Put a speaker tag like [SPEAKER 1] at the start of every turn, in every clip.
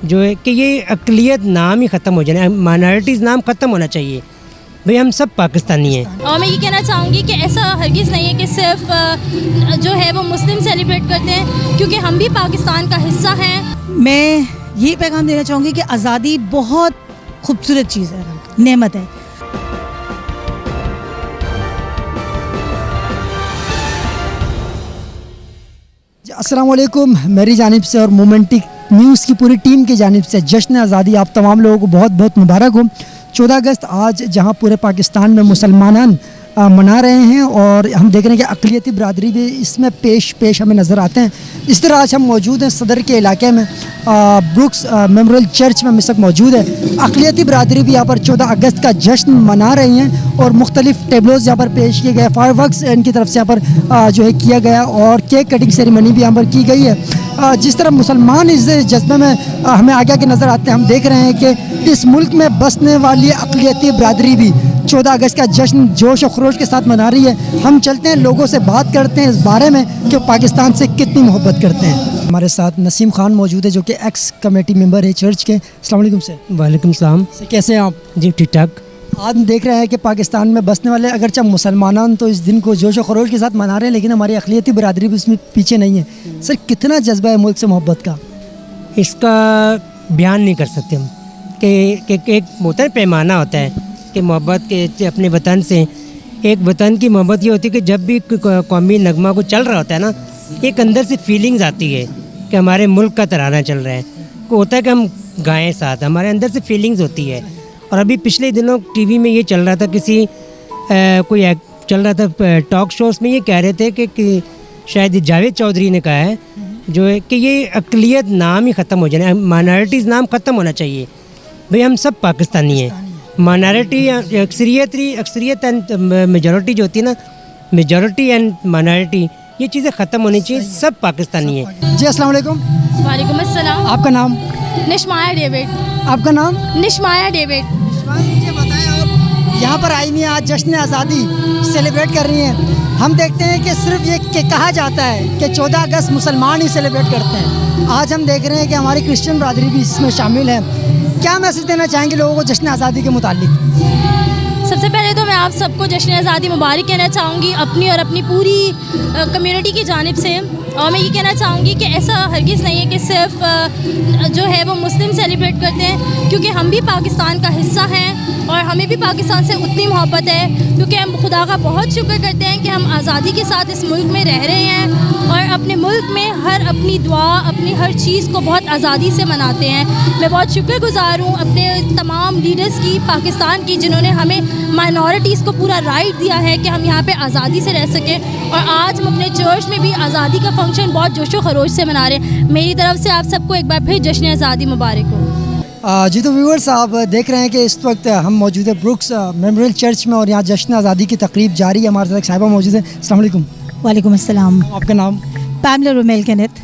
[SPEAKER 1] जो है कि ये अक़लियत नाम ही ख़त्म हो जाए, माइनॉरिटीज़ नाम ख़त्म होना चाहिए। भाई हम सब पाकिस्तानी हैं।
[SPEAKER 2] और मैं ये कहना चाहूँगी कि ऐसा हरगिज़ नहीं है कि सिर्फ जो है वो मुस्लिम सेलिब्रेट करते हैं, क्योंकि हम भी पाकिस्तान का हिस्सा हैं।
[SPEAKER 3] मैं ये पैगाम देना चाहूँगी कि आज़ादी बहुत खूबसूरत चीज़ है, नेमत है।
[SPEAKER 4] अस्सलाम वालेकुम, मेरी जानिब से और मोमेंटिक न्यूज़ की पूरी टीम की जानिब से जश्न आज़ादी आप तमाम लोगों को बहुत बहुत मुबारक हो। 14 अगस्त आज जहां पूरे पाकिस्तान में मुसलमान मना रहे हैं और हम देख रहे हैं कि अक़लियती बरादरी भी इसमें पेश हमें नज़र आते हैं। इस तरह आज हम मौजूद हैं सदर के इलाके में, ब्रुक्स मेमोरियल चर्च में हम इस वक्त मौजूद है। अक़लियती बरादरी भी यहाँ पर 14 अगस्त का जश्न मना रही हैं और मुख्तलिफ टेबलोज़ यहाँ पर पेश किए गए, फायरवर्क्स इनकी तरफ से यहाँ पर जो है किया गया और केक कटिंग सेरेमनी भी यहाँ पर की गई है। जिस तरह मुसलमान इस जज्बे में हमें आगे आगे नज़र आते हैं, हम देख रहे हैं कि इस मुल्क में बसने वाली अक़लियती बरादरी भी 14 अगस्त का जश्न जोश और खरोश के साथ मना रही है। हम चलते हैं, लोगों से बात करते हैं इस बारे में कि पाकिस्तान से कितनी मोहब्बत करते हैं। हमारे साथ नसीम खान मौजूद है जो कि एक्स कमेटी मेंबर है चर्च के। अस्सलाम वालेकुम सर।
[SPEAKER 1] वालेकुम सलाम।
[SPEAKER 4] कैसे हैं आप?
[SPEAKER 1] जी ठीक ठाक।
[SPEAKER 4] आज हम देख रहे हैं कि पाकिस्तान में बसने वाले अगरचे मुसलमान तो इस दिन को जोश और खरोश के साथ मना रहे हैं, लेकिन हमारी अक़लियती बरादरी भी उसमें पीछे नहीं है। सर कितना जज्बा है मुल्क से मोहब्बत का?
[SPEAKER 1] इसका बयान नहीं कर सकते हम कि एक होता है, पैमाना होता है कि मोहब्बत के अपने वतन से। एक वतन की मोहब्बत ये होती है कि जब भी कौमी नगमा को चल रहा होता है ना, एक अंदर से फीलिंग्स आती है कि हमारे मुल्क का तराना चल रहा है। को होता है कि हम गाएं साथ, हमारे अंदर से फीलिंग्स होती है। और अभी पिछले दिनों टीवी में ये चल रहा था, किसी कोई चल रहा था टॉक शोज़ में, ये कह रहे थे कि शायद जावेद चौधरी ने कहा है जो है कि ये अक़लियत नाम ही ख़त्म हो जाए, माइनॉरिटीज़ नाम ख़त्म होना चाहिए। भाई हम सब पाकिस्तानी हैं। माइनॉरिटी अक्सरियत एंड मेजॉरिटी जो होती है ना, मेजॉरिटी एंड माइनॉरिटी, ये चीज़ें ख़त्म होनी चाहिए। सब पाकिस्तानी हैं।
[SPEAKER 4] जी अस्सलाम वालेकुम।
[SPEAKER 2] वालेकुम अस्सलाम।
[SPEAKER 4] आपका नाम?
[SPEAKER 2] निशमाया डेविड।
[SPEAKER 4] आपका नाम?
[SPEAKER 2] निशमाया डेविड।
[SPEAKER 4] मुझे बताएं, आप यहाँ पर आई हैं, आज जश्न आज़ादी सेलिब्रेट कर रही हैं। हम देखते हैं कि सिर्फ ये कि कहा जाता है कि 14 अगस्त मुसलमान ही सेलिब्रेट करते हैं। आज हम देख रहे हैं कि हमारी क्रिश्चियन बरादरी भी इसमें शामिल है। क्या मैसेज देना चाहेंगे लोगों को जश्न आज़ादी के मुतालिक?
[SPEAKER 2] सबसे पहले तो मैं आप सबको जश्न आज़ादी मुबारक कहना चाहूँगी अपनी और अपनी पूरी कम्युनिटी की जानिब से। और मैं ये कहना चाहूँगी कि ऐसा हरगिज़ नहीं है कि सिर्फ जो है वो मुस्लिम सेलिब्रेट करते हैं, क्योंकि हम भी पाकिस्तान का हिस्सा हैं और हमें भी पाकिस्तान से उतनी मोहब्बत है, क्योंकि हम खुदा का बहुत शुक्र करते हैं कि हम आज़ादी के साथ इस मुल्क में रह रहे हैं और अपने मुल्क में हर अपनी दुआ, अपनी हर चीज़ को बहुत आज़ादी से मनाते हैं। मैं बहुत शुक्रगुज़ार हूँ अपने तमाम लीडर्स की, पाकिस्तान की, जिन्होंने हमें माइनॉरिटीज़ को पूरा राइट दिया है कि हम यहाँ पे आज़ादी से रह सकें। और आज हम अपने चर्च में भी आज़ादी का फंक्शन बहुत जोशो खरोश से मना रहे हैं। मेरी तरफ से आप सबको एक बार फिर जश्न आज़ादी मुबारक हो।
[SPEAKER 4] जी तो व्यूअर्स, आप देख रहे हैं कि इस वक्त हम मौजूद है ब्रुक्स मेमोरियल चर्च में और यहाँ जश्न आज़ादी की तकरीब जारी है। हमारे साथ एक साहिबा मौजूद है। अस्सलाम वालेकुम।
[SPEAKER 3] वालेकुम अस्सलाम।
[SPEAKER 4] आपका नाम?
[SPEAKER 3] पैमला रोमेल केनेथ।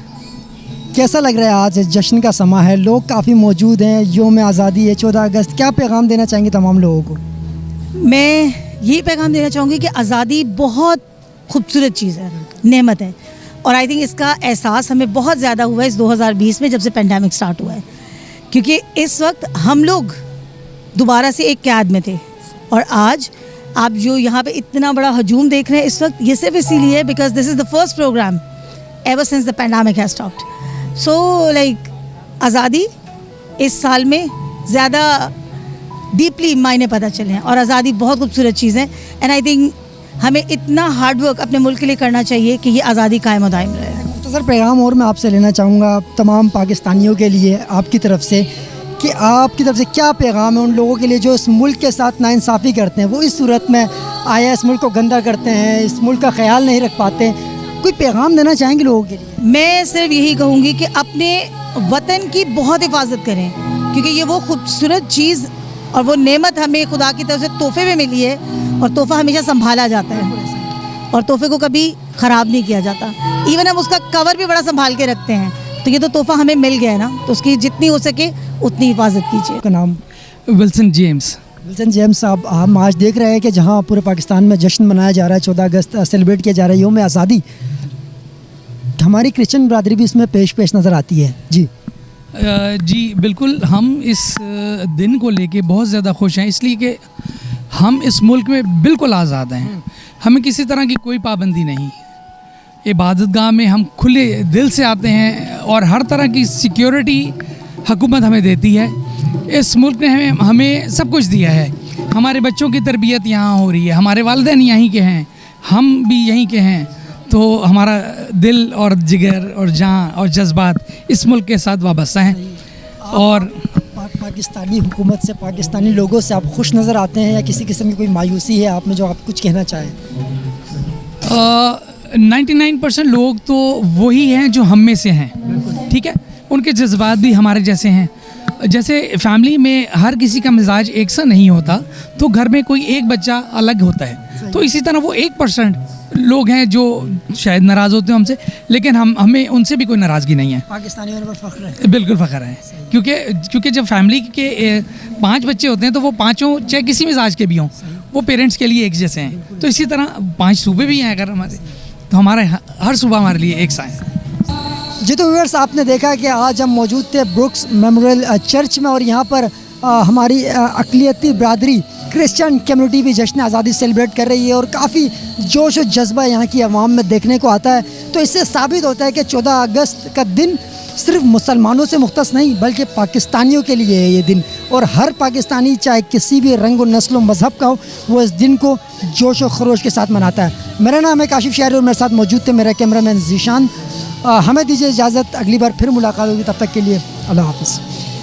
[SPEAKER 4] कैसा लग रहा है? आज जश्न का समा है, लोग काफ़ी मौजूद हैं, यौम आज़ादी है 14 अगस्त, क्या पैगाम देना चाहेंगे तमाम लोगों को?
[SPEAKER 3] मैं ये पैगाम देना चाहूँगी कि आज़ादी बहुत खूबसूरत चीज़ है, नेमत है। और आई थिंक इसका एहसास हमें बहुत ज़्यादा हुआ है इस 2020 में, जब से पेंडेमिक स्टार्ट हुआ है, क्योंकि इस वक्त हम लोग दोबारा से एक कैद में थे। और आज आप जो यहाँ पे इतना बड़ा हजूम देख रहे हैं इस वक्त, ये सिर्फ इसीलिए है because this is the first programme ever since the pandemic has stopped. So like आज़ादी इस साल में ज़्यादा डीपली मायने पता चले हैं और आज़ादी बहुत खूबसूरत चीज़ है। एंड आई थिंक हमें इतना हार्ड वर्क अपने मुल्क के लिए करना चाहिए कि ये आज़ादी कायम और दायम रहे।
[SPEAKER 4] तो सर पैगाम और मैं आपसे लेना चाहूँगा तमाम पाकिस्तानियों के लिए आपकी तरफ से, कि आपकी तरफ से क्या पैगाम है उन लोगों के लिए जो इस मुल्क के साथ नाइंसाफ़ी करते हैं, वो इस सूरत में आया इस मुल्क को गंदा करते हैं, इस मुल्क का ख्याल नहीं रख पाते, कोई पैगाम देना चाहेंगे लोगों के लिए?
[SPEAKER 3] मैं सिर्फ यही कहूँगी कि अपने वतन की बहुत हिफाजत करें, क्योंकि ये वो खूबसूरत चीज़ और वो नेमत हमें खुदा की तरफ से तोहफे में मिली है और तोहफ़ा हमेशा संभाला जाता है और तोहफे को कभी ख़राब नहीं किया जाता। इवन हम उसका कवर भी बड़ा संभाल के रखते हैं, तो ये तो तोहफ़ा हमें मिल गया है ना, तो उसकी जितनी हो सके उतनी हिफाजत कीजिए।
[SPEAKER 4] आपका नाम?
[SPEAKER 5] Wilson James.
[SPEAKER 4] विल्सन जेम्स साहब, हम आज देख रहे हैं कि जहाँ पूरे पाकिस्तान में जश्न मनाया जा रहा है, 14 अगस्त सेलिब्रेट किया जा रहा है, यौम आज़ादी, हमारी क्रिश्चियन बरादरी भी इसमें पेश नज़र आती है। जी
[SPEAKER 5] जी बिल्कुल, हम इस दिन को लेके बहुत ज़्यादा खुश हैं, इसलिए कि हम इस मुल्क में बिल्कुल आज़ाद हैं। हमें किसी तरह की कोई पाबंदी नहीं। इबादतगाह में हम खुले दिल से आते हैं और हर तरह की सिक्योरिटी हुकूमत हमें देती है। इस मुल्क ने हमें सब कुछ दिया है। हमारे बच्चों की तरबियत यहाँ हो रही है, हमारे वालिदैन यहीं के हैं, हम भी यहीं के हैं, तो हमारा दिल और जिगर और जान और जज्बात इस मुल्क के साथ वाबस्ता हैं। और
[SPEAKER 4] पाकिस्तानी हुकूमत से, पाकिस्तानी लोगों से आप खुश नज़र आते हैं या किसी किस्म की कोई मायूसी है आप में जो आप कुछ कहना चाहें?
[SPEAKER 5] 99% लोग तो वही हैं जो हम में से हैं, ठीक है। उनके जज्बात भी हमारे जैसे हैं। जैसे फैमिली में हर किसी का मिजाज एक सा नहीं होता, तो घर में कोई एक बच्चा अलग होता है, तो इसी तरह वो 1% लोग हैं जो शायद नाराज़ होते हैं हमसे, लेकिन हमें उनसे भी कोई नाराज़गी नहीं है।
[SPEAKER 4] पाकिस्तानी होने पर फ़ख्र है?
[SPEAKER 5] बिल्कुल फ़ख्र है, क्योंकि जब फैमिली के 5 बच्चे होते हैं तो वो पाँचों चाहे किसी मिजाज के भी हों, वो पेरेंट्स के लिए एक जैसे हैं। तो इसी तरह 5 सूबे भी हैं अगर हमारे, तो हमारे हर सूबा हमारे लिए एक सा है।
[SPEAKER 4] जी तो व्यूअर्स, आपने देखा कि आज हम मौजूद थे ब्रुक्स मेमोरियल चर्च में और यहाँ पर हमारी अक़लियती बरादरी क्रिश्चियन कम्युनिटी भी जश्न आज़ादी सेलिब्रेट कर रही है और काफ़ी जोश और जज्बा यहाँ की आवाम में देखने को आता है। तो इससे साबित होता है कि 14 अगस्त का दिन सिर्फ मुसलमानों से मुख्तस नहीं बल्कि पाकिस्तानियों के लिए है ये दिन, और हर पाकिस्तानी चाहे किसी भी रंग व नस्ल व मज़हब का हो, वो इस दिन को जोश व खरोश के साथ मनाता है। मेरा नाम है काशिफ शायरी और मेरे साथ मौजूद थे मेरा कैमरामैन ज़ीशान। हमें दीजिए इजाज़त, अगली बार फिर मुलाकात होगी, तब तक के लिए अल्लाह हाफ़िज़।